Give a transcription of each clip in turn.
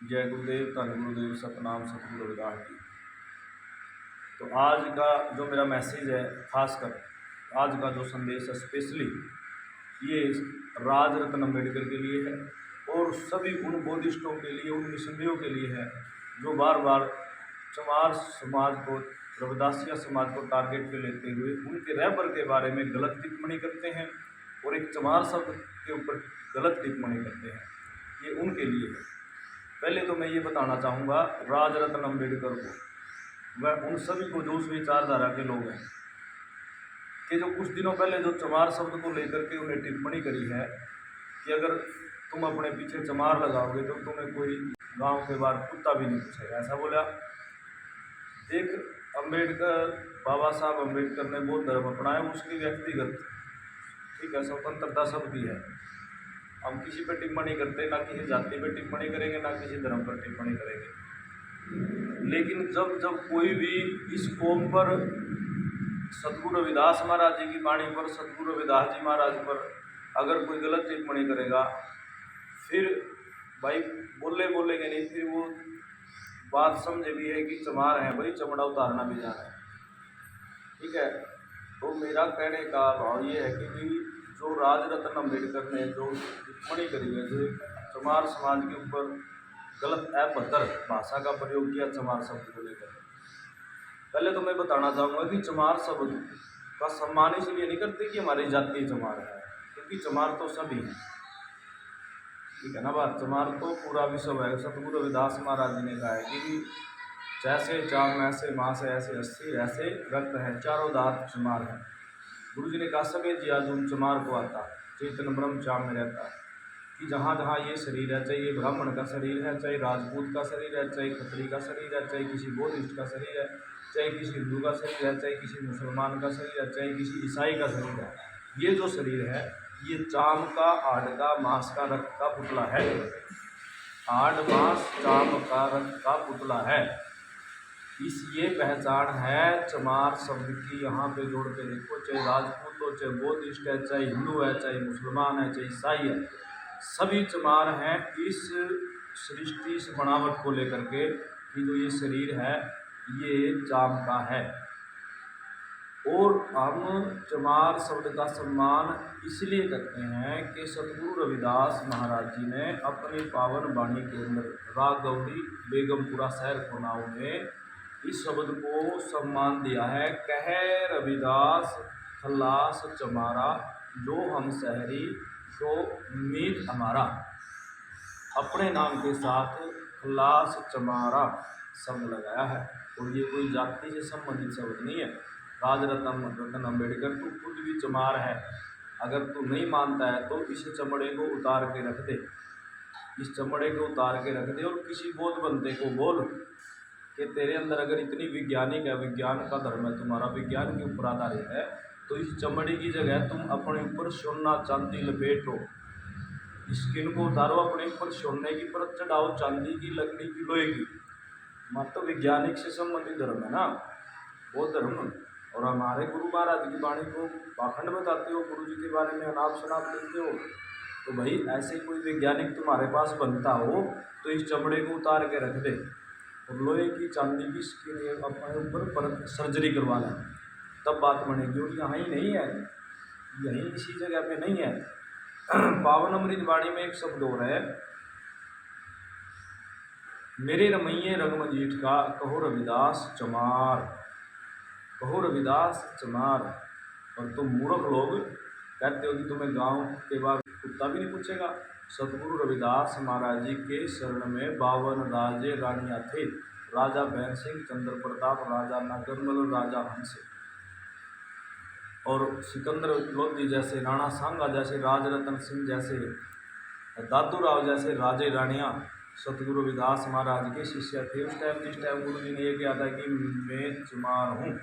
जय गुरुदेव, धन गुरुदेव, सतनाम सतगुरु रविदास जी। तो आज का जो मेरा मैसेज है, खासकर आज का जो संदेश है स्पेशली ये राज रत्न अम्बेडकर के लिए है और सभी उन बोधिष्टों के लिए, उन मिशनरियों के लिए है जो बार बार चमार समाज को, रविदासिया समाज को टारगेट पे लेते हुए उनके रहबर के बारे में गलत टिप्पणी करते हैं और एक चमार शब्द के ऊपर गलत टिप्पणी करते हैं। ये उनके लिए है। पहले तो मैं ये बताना चाहूँगा राज रत्न अम्बेडकर को, वह उन सभी को जो उस विचारधारा के लोग हैं कि जो कुछ दिनों पहले जो चमार शब्द को लेकर के उन्हें टिप्पणी करी है कि अगर तुम अपने पीछे चमार लगाओगे तो तुम्हें कोई गांव के बाहर कुत्ता भी नहीं पूछेगा, ऐसा बोला। एक अम्बेडकर, बाबा साहब अम्बेडकर ने बौद्ध धर्म अपनाया, उसकी व्यक्तिगत, ठीक है, स्वतंत्रता सबकी है। हम किसी पर टिप्पणी करते, ना किसी जाति पर टिप्पणी करेंगे, ना किसी धर्म पर टिप्पणी करेंगे। लेकिन जब जब कोई भी इस कौम पर, सतगुरु रविदास महाराज जी की वाणी पर, सतगुरु रविदास जी महाराज पर अगर कोई गलत टिप्पणी करेगा, फिर भाई बोलेंगे नहीं, फिर वो बात समझे भी है कि चमार है भाई, चमड़ा उतारना भी जाना है, ठीक है। तो मेरा कहने का भाव ये है कि जो राज रत्न अम्बेडकर ने जो टिप्पणी करी है, जो चमार समाज के ऊपर गलत अभद्र भाषा का प्रयोग किया चमार शब्द को लेकर, पहले तो मैं बताना चाहूँगा कि चमार शब्द का सम्मान इसलिए नहीं करते कि हमारी जाति चमार है, क्योंकि चमार तो सभी हैं, ठीक है ना बात। चमार तो पूरा विश्व है। सतगुरु रविदास महाराज जी ने कहा है कि जैसे चाम ऐसे मास ऐसे अस्सी ऐसे रक्त है, चारों दांत चमार है। गुरु जी ने कहा सबे जिया जो चमार को आता, चेतन ब्रह्म चाम में रहता है। कि जहाँ जहाँ ये शरीर है, चाहे ये ब्राह्मण का शरीर है, चाहे राजपूत का शरीर है, चाहे खत्री का शरीर है, चाहे किसी बौद्धिस्ट का शरीर है, चाहे किसी हिंदू का शरीर है, चाहे किसी मुसलमान का शरीर है, चाहे किसी ईसाई का शरीर है, ये जो शरीर है ये चाम का, आड़ का, मांस का, रक्त का पुतला है। आड़, मांस, चाम का, रक्त का पुतला है। इस ये पहचान है चमार शब्द की। यहाँ पे जोड़ के देखो, चाहे राजपूत हो, चाहे बौद्धिस्ट है, चाहे हिंदू है, चाहे मुसलमान है, चाहे ईसाई है, सभी चमार हैं इस सृष्टि, इस बनावट को लेकर के कि जो ये शरीर है ये चाम का है। और हम चमार शब्द का सम्मान इसलिए करते हैं कि सतगुरु रविदास महाराज जी ने अपनी पावन वाणी के अंदर राग गौड़ी बेगमपुरा शहर खोनाऊ में इस शब्द को सम्मान दिया है। कहे रविदास खल्लास चमारा, जो हम शहरी तो मीत हमारा। अपने नाम के साथ खल्लास चमारा शब्द लगाया है और ये कोई जाति से संबंधित शब्द नहीं है। राज रत्न अम्बेडकर, तू खुद भी चमार है, अगर तू नहीं मानता है तो इस चमड़े को उतार के रख दे, इस चमड़े को उतार के रख दे और किसी बौद्ध बंदे को बोल कि तेरे अंदर अगर इतनी वैज्ञानिक है, विज्ञान का धर्म है तुम्हारा, विज्ञान के ऊपर आधारित है, तो इस चमड़ी की जगह तुम अपने ऊपर सोना चांदी लपेटो, स्किन को उतारो, अपने ऊपर सोने की परत चढ़ाओ, चांदी की, लकड़ी की, लोहे की। मत तो वैज्ञानिक से संबंधित धर्म है ना बौद्ध धर्म। और हमारे गुरु महाराज की वाणी को पाखंड बताते हो, गुरु जी के बारे में अनाप शनाप लिखते हो, तो भाई ऐसे कोई वैज्ञानिक तुम्हारे पास बनता हो तो इस चमड़े को उतार के रख दे और लोहे की, चांदी की स्किन अपने ऊपर परत सर्जरी करवा लें, तब बात बनेगी। और यहाँ ही नहीं है, यहीं इसी जगह पे नहीं है। पावन अमृत वाणी में एक शब्द हो रहा है, मेरे रमैये रंग मजीठ का, कहो रविदास चमार, कहो रविदास चमार। और तुम मूर्ख लोग कहते हो कि तुम्हें गांव के बाद कुत्ता भी नहीं पूछेगा। सतगुरु रविदास महाराज जी के शरण में 52 राजे रानियाँ थे। राजा बैन सिंह, चंद्र प्रताप, राजा नगरमल, राजा हंस और सिकंदर लोधी जैसे, राणा सांगा जैसे, राजरतन सिंह जैसे, दादू राव जैसे राजे रानियाँ सतगुरु रविदास महाराज के शिष्य थे उस टाइम। जिस टाइम गुरु जी ने ये किया था कि मैं चमार हूँ,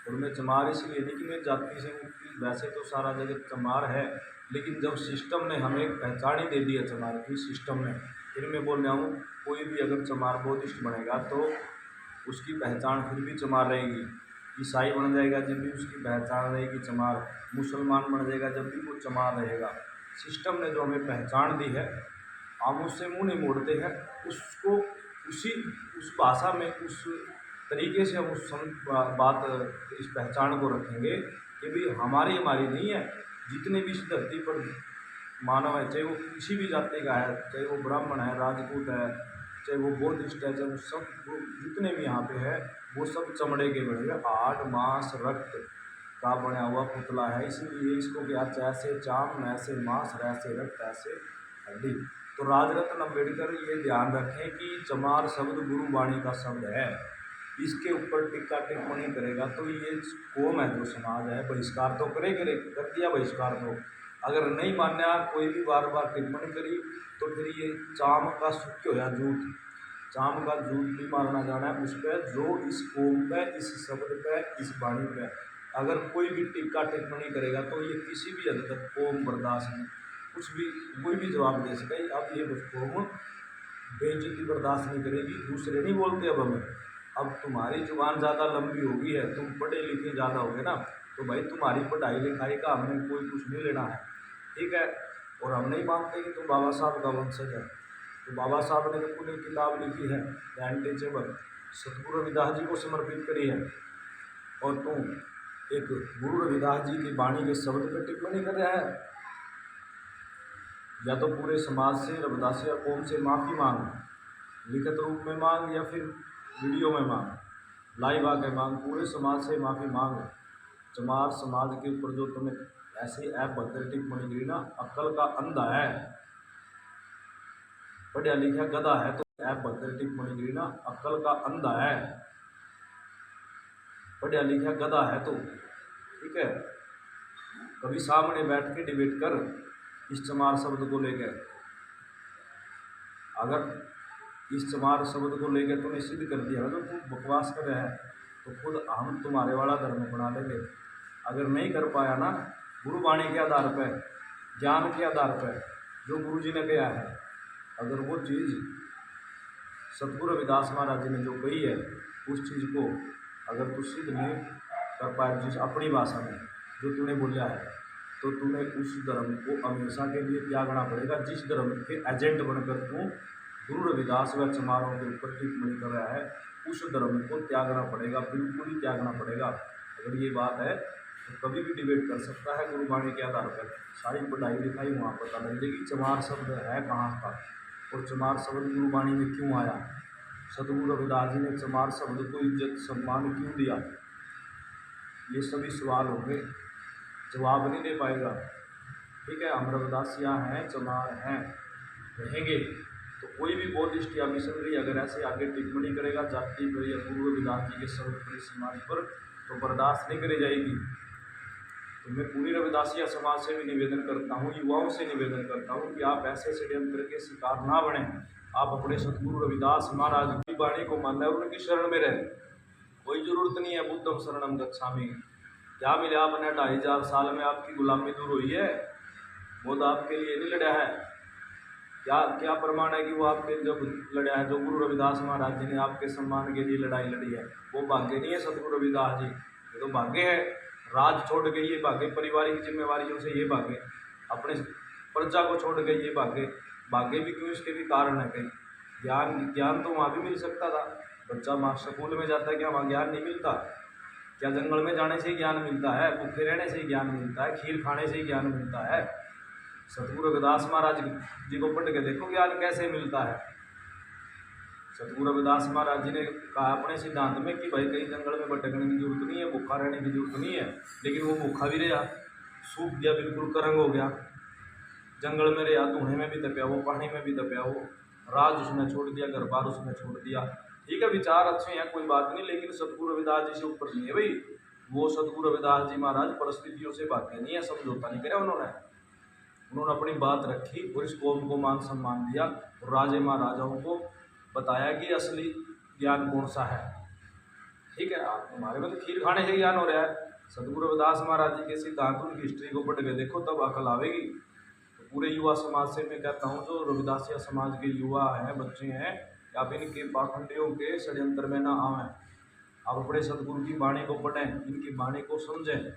और मैं चमार इसलिए नहीं कि मैं जाति से हूँ, वैसे तो सारा जगत चमार है, लेकिन जब सिस्टम ने हमें पहचान ही दे दी है चमार की, सिस्टम ने, फिर मैं बोल रहा हूँ कोई भी अगर चमार बौद्धिस्ट बनेगा तो उसकी पहचान फिर भी चमार रहेगी। ईसाई बन जाएगा जब भी उसकी पहचान रहेगी चमार, मुसलमान बन जाएगा जब भी वो चमार रहेगा। सिस्टम ने जो हमें पहचान दी है हम उससे मुँह नहीं मोड़ते हैं। उसको उस भाषा में उस तरीके से हम बात इस पहचान को रखेंगे कि भाई हमारी नहीं है। जितने भी इस धरती पर मानव है, चाहे वो किसी भी जाति का है, चाहे वो ब्राह्मण है, राजपूत है, चाहे वो बौद्धिस्ट है, चाहे वो सब जितने भी यहाँ पे है, वो सब चमड़े के बने हुए हाड़ मांस रक्त का बना हुआ पुतला है। इसीलिए इसको क्या, जैसे चाम ऐसे मांस, ऐसे रक्त ऐसे हड्डी। तो राजरत्न अम्बेडकर ये ध्यान रखें कि चमार शब्द गुरु वाणी का शब्द है। इसके ऊपर टिक्का टिप्पणी करेगा तो ये कौम है, जो समाज है, बहिष्कार तो कर दिया बहिष्कार। तो अगर नहीं मान्या, कोई भी बार बार टिप्पणी करी, तो फिर ये चाम का सुख होया झूठ, चाम का झूठ भी मारना जाना है उस पर, जो इस कौम पे, इस शब्द पे, इस वाणी पे अगर कोई भी टिक्का टिप्पणी करेगा तो ये किसी भी हद तक कौम बर्दाश्त नहीं, कुछ भी कोई भी जवाब दे सके। अब ये कौम बेइज्जती बर्दाश्त नहीं करेगी। दूसरे नहीं बोलते अब हमें, अब तुम्हारी जुबान ज़्यादा लंबी होगी है, तुम पढ़े लिखे ज़्यादा होगे ना, तो भाई तुम्हारी पढ़ाई लिखाई का हमें कोई कुछ नहीं लेना है, ठीक है। और हम नहीं मानते कि तुम बाबा साहब का वंशज है। तो बाबा साहब ने तो पूरी किताब लिखी है द अनटचेबल, सतगुरु रविदास जी को समर्पित करी है, और तुम एक गुरु रविदास जी की वाणी के शब्द पर टिप्पणी कर रहा है। या तो पूरे समाज से, रविदासिया कौम से माफ़ी मांग, लिखित रूप में मांग या फिर वीडियो में मांग, लाइव आके मांग, पूरे समाज से माफ़ी मांग। चमार समाज के ऊपर जो तुम्हें ऐसी ऐप भद्र टिप्पणी करी ना, अक्ल का अंधा है, पढ़ा लिखा गधा है, तो ऐप भद्र टिप्पणी करी ना, अक्ल का अंधा है, पढ़ा लिखा गधा है, तो ठीक है। कभी सामने बैठ के डिबेट कर इस चमार शब्द को लेकर। अगर इस चमार शब्द को लेकर तूने सिद्ध कर दिया ना, तो तू बकवास कर रहा है, तो खुद हम तुम्हारे वाला धर्म बना लेंगे। अगर नहीं कर पाया ना, गुरुवाणी के आधार पर, ज्ञान के आधार पर, जो गुरु जी ने कहा है, अगर वो चीज़ सतगुरु रविदास महाराज जी ने जो कही है, उस चीज़ को अगर तू सिद्ध नहीं कर पाए जिस अपनी भाषा में जो तूने बोला है, तो तुम्हें उस धर्म को हमेशा के लिए त्यागना पड़ेगा। जिस धर्म के एजेंट बनकर तू गुरु रविदास व चमारों के ऊपर टिप्पणी कर रहा है, उस धर्म को त्यागना पड़ेगा, बिल्कुल ही त्यागना पड़ेगा। अगर ये बात है तो कभी भी डिबेट कर सकता है गुरुवाणी के आधार पर, सारी पढ़ाई लिखाई वहाँ पता लग जाएगी चमार शब्द है कहाँ का, और चमार शब्द गुरुवाणी में क्यों आया, सतगुरु रविदास जी ने चमार शब्द को इज्जत सम्मान क्यों दिया। ये सभी सवाल होंगे, जवाब नहीं दे पाएगा, ठीक है। हम रविदासियाँ हैं, चमार हैं, रहेंगे। तो कोई भी बौद्धिस्ट या मिशनरी अगर ऐसे आगे टिप्पणी करेगा जाति पर या गुरु रविदास जी के शब्द पर, इस समाज पर, तो बर्दाश्त नहीं करी जाएगी। तो मैं पूरी रविदासिया समाज से भी निवेदन करता हूँ, युवाओं से निवेदन करता हूँ कि आप ऐसे षड्यंत्र के शिकार ना बने। आप अपने सतगुरु रविदास महाराज की वाणी को मानना है और उनकी शरण में रहें। कोई ज़रूरत नहीं है बुद्धम शरणम गच्छामि। क्या मिले आपने 2500 साल में आपकी गुलामी दूर हुई है? बुद्ध आपके लिए नहीं लड़ा है। क्या प्रमाण है कि वो आपके जब लड़ा है, जो गुरु रविदास महाराज जी ने आपके सम्मान के लिए लड़ाई लड़ी है, वो भाग्य नहीं है सतगुरु रविदास जी, ये तो भाग्य है। राज छोड़ के ये भागे, पारिवारिक जिम्मेवारियों से ये भागे, अपने प्रजा को छोड़ के ये भागे भी क्यों, इसके भी कारण है। कहीं ज्ञान तो वहाँ भी मिल सकता था। बच्चा वहाँ स्कूल में जाता है, क्या वहाँ ज्ञान नहीं मिलता? क्या जंगल में जाने से ही ज्ञान मिलता है? भूखे रहने से ही ज्ञान मिलता है? खीर खाने से ही ज्ञान मिलता है? सतगुरु रविदास महाराज जी को पढ़ के देखो ज्ञान कैसे मिलता है। सतगुरु रविदास महाराज जी ने कहा अपने सिद्धांत में कि भाई कहीं जंगल में भटकने की जरूरत नहीं है, भूखा रहने की जरूरत नहीं है। लेकिन वो भूखा भी रहा, सूख गया, बिल्कुल करंग हो गया, जंगल में रहा, धुएं में भी तपया वो, पानी में भी तपया वो, राज उसने छोड़ दिया, घर बार उसने छोड़ दिया। ठीक है, विचार अच्छे हैं, कोई बात नहीं, लेकिन सतगुरु रविदास जी से ऊपर नहीं है भाई। वो सतगुरु रविदास जी महाराज परिस्थितियों से भागे नहीं है, समझौता नहीं करा उन्होंने अपनी बात रखी और इस कौम को मान सम्मान दिया और राजे महाराजाओं को बताया कि असली ज्ञान कौन सा है। ठीक है, आप हमारे में तो खीर खाने से ज्ञान हो रहा है। सतगुरु रविदास महाराज जी के सिद्धांत, उनकी हिस्ट्री को पढ़ के देखो, तब अकल आवेगी। तो पूरे युवा समाज से मैं कहता हूँ, जो रविदासिया समाज के युवा हैं, बच्चे हैं, आप इनके पाखंडियों के षड्यंत्र में ना आवें। आप अपने सतगुरु की वाणी को पढ़ें, इनकी वाणी को समझें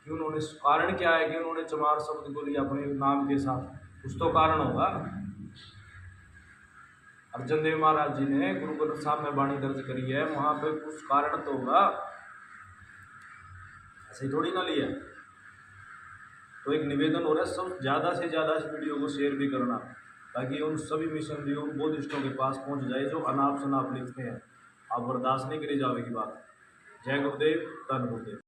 कि उन्होंने, कारण क्या है कि उन्होंने चमार शब्द को लिया अपने नाम के साथ, कुछ तो कारण होगा। अर्जन देव महाराज जी ने गुरु ग्रंथ साहब में वाणी दर्ज करी है, वहाँ पे कुछ कारण तो होगा, ऐसे ही थोड़ी ना लिया। तो एक निवेदन हो रहा है, सब ज़्यादा से ज़्यादा इस वीडियो को शेयर भी करना, ताकि उन सभी मिशनरियों बौद्धिस्टों के पास पहुँच जाए जो अनाप शनाप लिखते हैं। आप बर्दाश्त नहीं करी जाओगी बात। जय गुरुदेव, धन गुरुदेव।